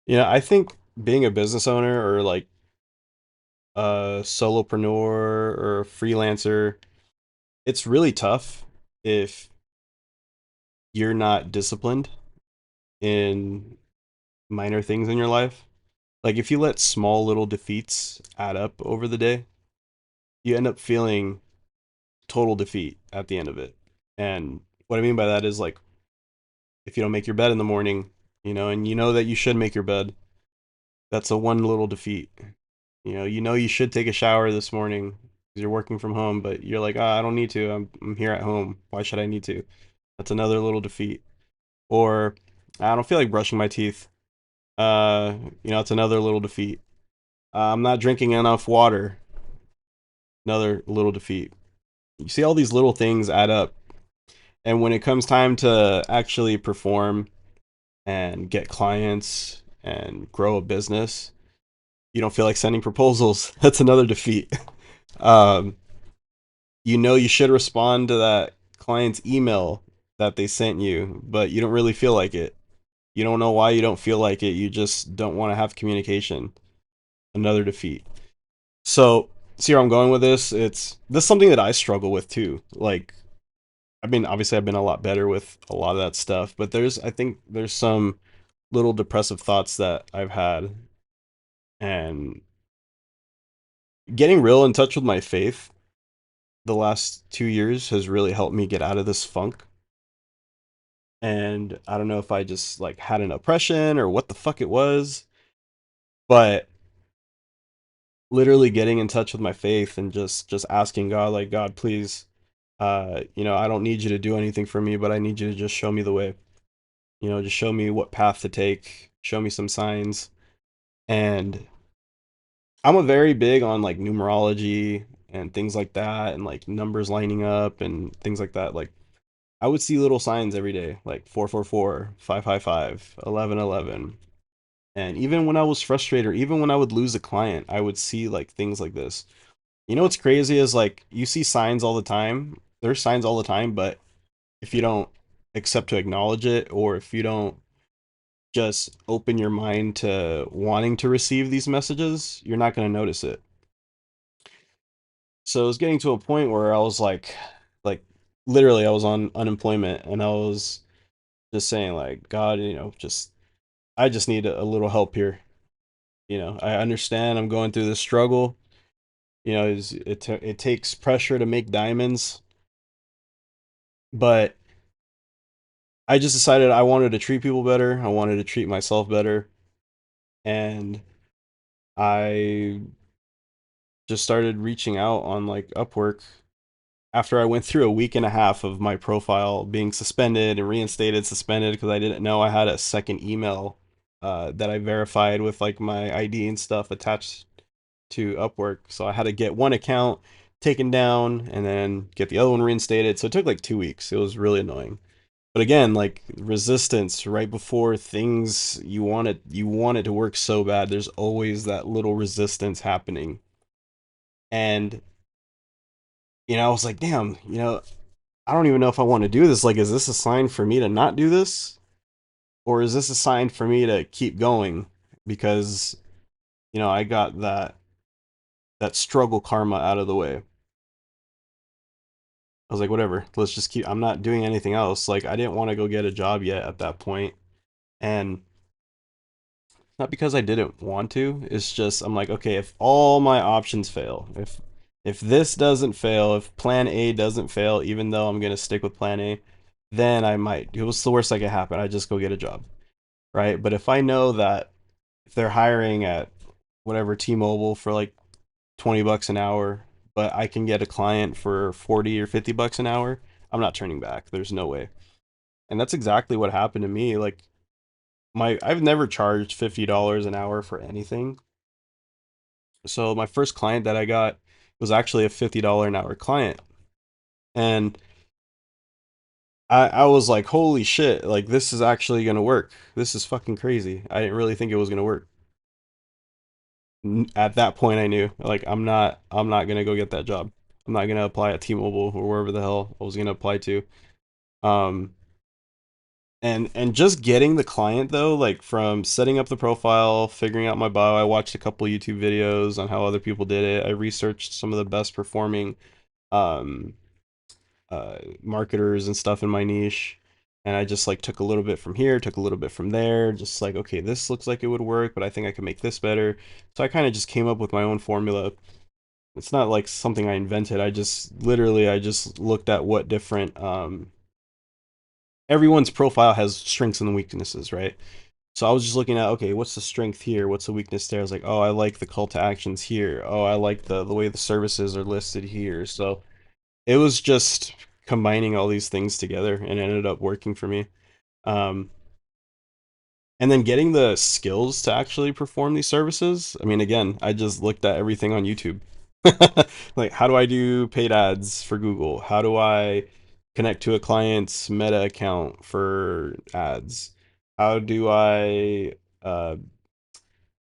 I think being a business owner or like a solopreneur or a freelancer, it's really tough if you're not disciplined in minor things in your life. Like if you let small little defeats add up over the day, you end up feeling total defeat at the end of it. And what I mean by that is like if you don't make your bed in the morning, and you know that you should make your bed, that's a one little defeat. You know you should take a shower this morning because you're working from home, but you're like, I don't need to. I'm here at home. Why should I need to? That's another little defeat. Or I don't feel like brushing my teeth. It's another little defeat. I'm not drinking enough water. Another little defeat. You see all these little things add up, and when it comes time to actually perform and get clients and grow a business, you don't feel like sending proposals. That's another defeat. Um, you should respond to that client's email that they sent you, but you don't really feel like it. You don't know why you don't feel like it. You just don't want to have communication. Another defeat. So, see where I'm going with this? This is something that I struggle with too. Like, obviously I've been a lot better with a lot of that stuff, but I think there's some little depressive thoughts that I've had, and getting real in touch with my faith the last 2 years has really helped me get out of this funk. And I don't know if I just like had an oppression or what the fuck it was, but literally getting in touch with my faith and just asking God, like, God, please, I don't need you to do anything for me, but I need you to just show me the way. Just show me what path to take, show me some signs. And I'm a very big on like numerology and things like that, and like numbers lining up and things like that. Like I would see little signs every day, like 444, 555, 1111. And even when I was frustrated, or even when I would lose a client, I would see like things like this. What's crazy is like you see signs all the time. There's signs all the time, but if you don't accept to acknowledge it, or if you don't just open your mind to wanting to receive these messages, you're not going to notice it. So it was getting to a point where I was like literally I was on unemployment, and I was just saying like, God, I just need a little help here. I understand I'm going through this struggle. It takes pressure to make diamonds, but I just decided I wanted to treat people better. I wanted to treat myself better, and I just started reaching out on like Upwork after I went through a week and a half of my profile being suspended and reinstated, suspended because I didn't know I had a second email that I verified with like my ID and stuff attached to Upwork. So I had to get one account taken down and then get the other one reinstated. So it took like 2 weeks. It was really annoying. But again, like resistance right before things you want it to work so bad, there's always that little resistance happening. And I was like, damn, I don't even know if I want to do this. Like, is this a sign for me to not do this? Or is this a sign for me to keep going? Because, I got that struggle karma out of the way. I was like, whatever, let's just keep, I'm not doing anything else. Like, I didn't want to go get a job yet at that point. And not because I didn't want to, it's just, I'm like, okay, if all my options fail, if this doesn't fail, if plan A doesn't fail, even though I'm going to stick with plan A, then I might. What's the worst that could happen? I just go get a job, right? But if I know that if they're hiring at whatever T-Mobile for like 20 bucks an hour, but I can get a client for 40 or 50 bucks an hour, I'm not turning back. There's no way. And that's exactly what happened to me. Like I've never charged $50 an hour for anything. So my first client that I got was actually a $50 an hour client. And I was like, holy shit, like this is actually gonna work. This is fucking crazy. I didn't really think it was gonna work. At that point I knew like I'm not gonna go get that job. I'm not gonna apply at T-Mobile or wherever the hell I was gonna apply to. Um And just getting the client though, like from setting up the profile, figuring out my bio, I watched a couple YouTube videos on how other people did it. I researched some of the best performing um, marketers and stuff in my niche, and I just like took a little bit from here, took a little bit from there, just like okay, this looks like it would work, but I think I can make this better. So I kind of just came up with my own formula. It's not like something I invented. I just looked at what different everyone's profile has strengths and weaknesses, right? So I was just looking at, okay, what's the strength here? What's the weakness there? I was like, oh, I like the call to actions here. Oh, I like the way the services are listed here. So it was just combining all these things together and it ended up working for me. Um, and then getting the skills to actually perform these services. I mean, again, I just looked at everything on YouTube. Like, how do I do paid ads for Google? How do I connect to a client's Meta account for ads? How do I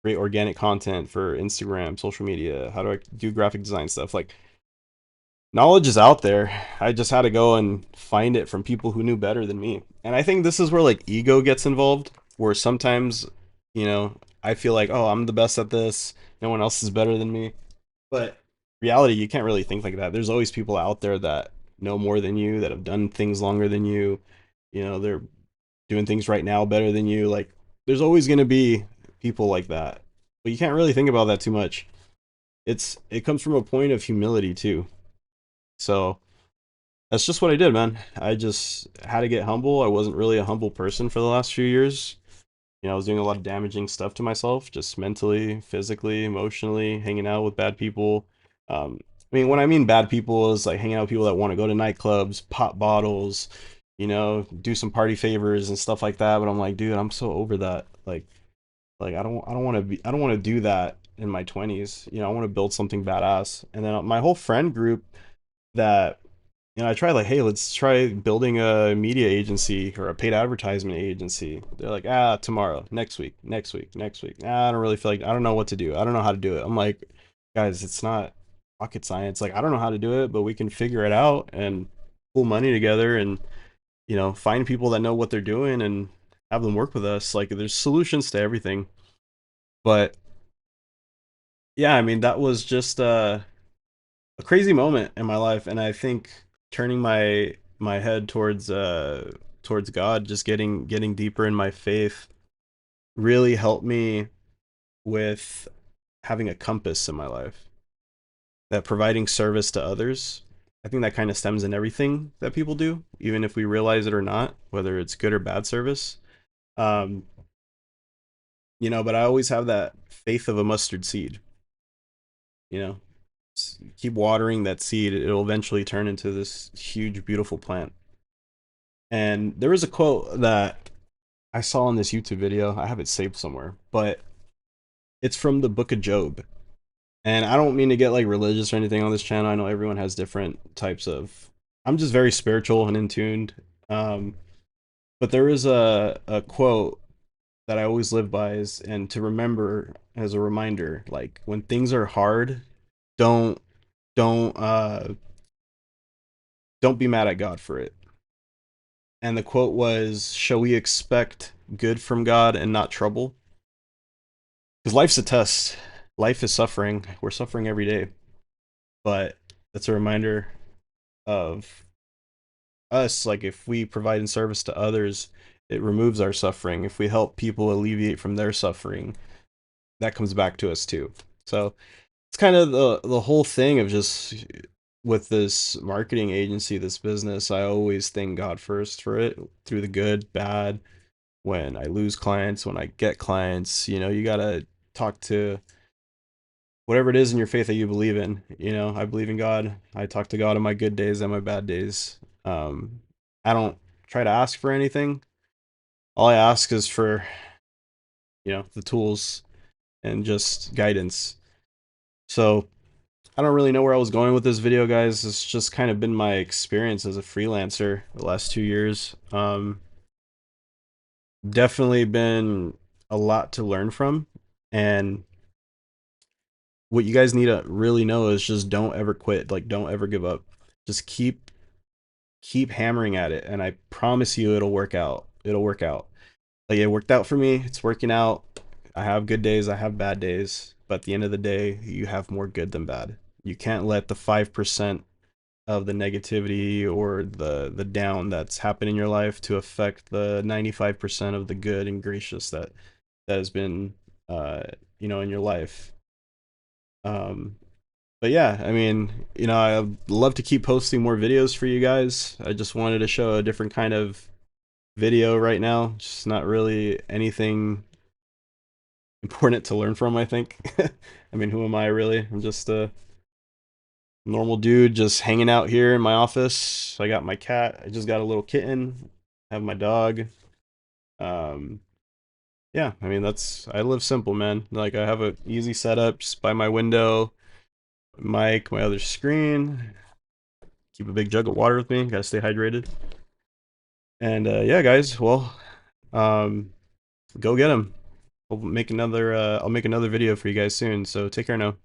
create organic content for Instagram, social media? How do I do graphic design stuff? Like, knowledge is out there. I just had to go and find it from people who knew better than me. And I think this is where like ego gets involved, where sometimes, I feel like, oh, I'm the best at this. No one else is better than me. But reality, you can't really think like that. There's always people out there that know more than you, that have done things longer than you. They're doing things right now better than you. Like, there's always going to be people like that. But you can't really think about that too much. It comes from a point of humility too. So that's just what I did, man. I just had to get humble. I wasn't really a humble person for the last few years. I was doing a lot of damaging stuff to myself, just mentally, physically, emotionally, hanging out with bad people. I mean, when I mean bad people is like hanging out with people that want to go to nightclubs, pop bottles, do some party favors and stuff like that. But I'm like, dude, I'm so over that. Like I don't want to I don't want to do that in my 20s. I want to build something badass. And then my whole friend group that I tried like, hey, let's try building a media agency or a paid advertisement agency. They're like, tomorrow, next week, next week, next week. I don't really feel like I don't know what to do. I don't know how to do it. I'm like, guys, it's not rocket science. Like, I don't know how to do it, but we can figure it out and pull money together and find people that know what they're doing and have them work with us. Like, there's solutions to everything. But yeah, I mean, that was just a crazy moment in my life, and I think turning my head towards God, just getting deeper in my faith, really helped me with having a compass in my life. That providing service to others, I think that kind of stems in everything that people do, even if we realize it or not, whether it's good or bad service. Um, but I always have that faith of a mustard seed. You know, keep watering that seed; it'll eventually turn into this huge, beautiful plant. And there was a quote that I saw in this YouTube video. I have it saved somewhere, but it's from the book of Job. And I don't mean to get like religious or anything on this channel. I know everyone has different types of. I'm just very spiritual and in tuned. Um, but there is a quote that I always live by is, and to remember as a reminder, like when things are hard, don't don't uh don't be mad at God for it. And the quote was, "Shall we expect good from God and not trouble?" Because life's a test. Life is suffering. We're suffering every day. But that's a reminder of us. Like, if we provide in service to others, it removes our suffering. If we help people alleviate from their suffering, that comes back to us too. So it's kind of the whole thing of just with this marketing agency, this business, I always thank God first for it through the good, bad, when I lose clients, when I get clients, you gotta talk to whatever it is in your faith that you believe in. I believe in God. I talk to God on my good days and my bad days. I don't try to ask for anything. All I ask is for, the tools and just guidance. So I don't really know where I was going with this video, guys. It's just kind of been my experience as a freelancer the last 2 years. Definitely been a lot to learn from. And what you guys need to really know is just don't ever quit. Like, don't ever give up. Just keep hammering at it, and I promise you it'll work out. it'll work out. Like it worked out for me. It's working out. I have good days, I have bad days, but at the end of the day, you have more good than bad. You can't let the 5% of the negativity or the down that's happened in your life to affect the 95% of the good and gracious that has been uh in your life. Um but yeah, I mean, I'd love to keep posting more videos for you guys. I just wanted to show a different kind of video right now. Just not really anything important to learn from, I think. I mean, who am I really? I'm just a normal dude just hanging out here in my office. I got my cat. I just got a little kitten. Have my dog. Um, yeah, I mean, I live simple, man. Like I have a easy setup just by my window, mic, my other screen. Keep a big jug of water with me. Gotta stay hydrated. And yeah, guys, well, um, go get them. I'll make another video for you guys soon. So take care now.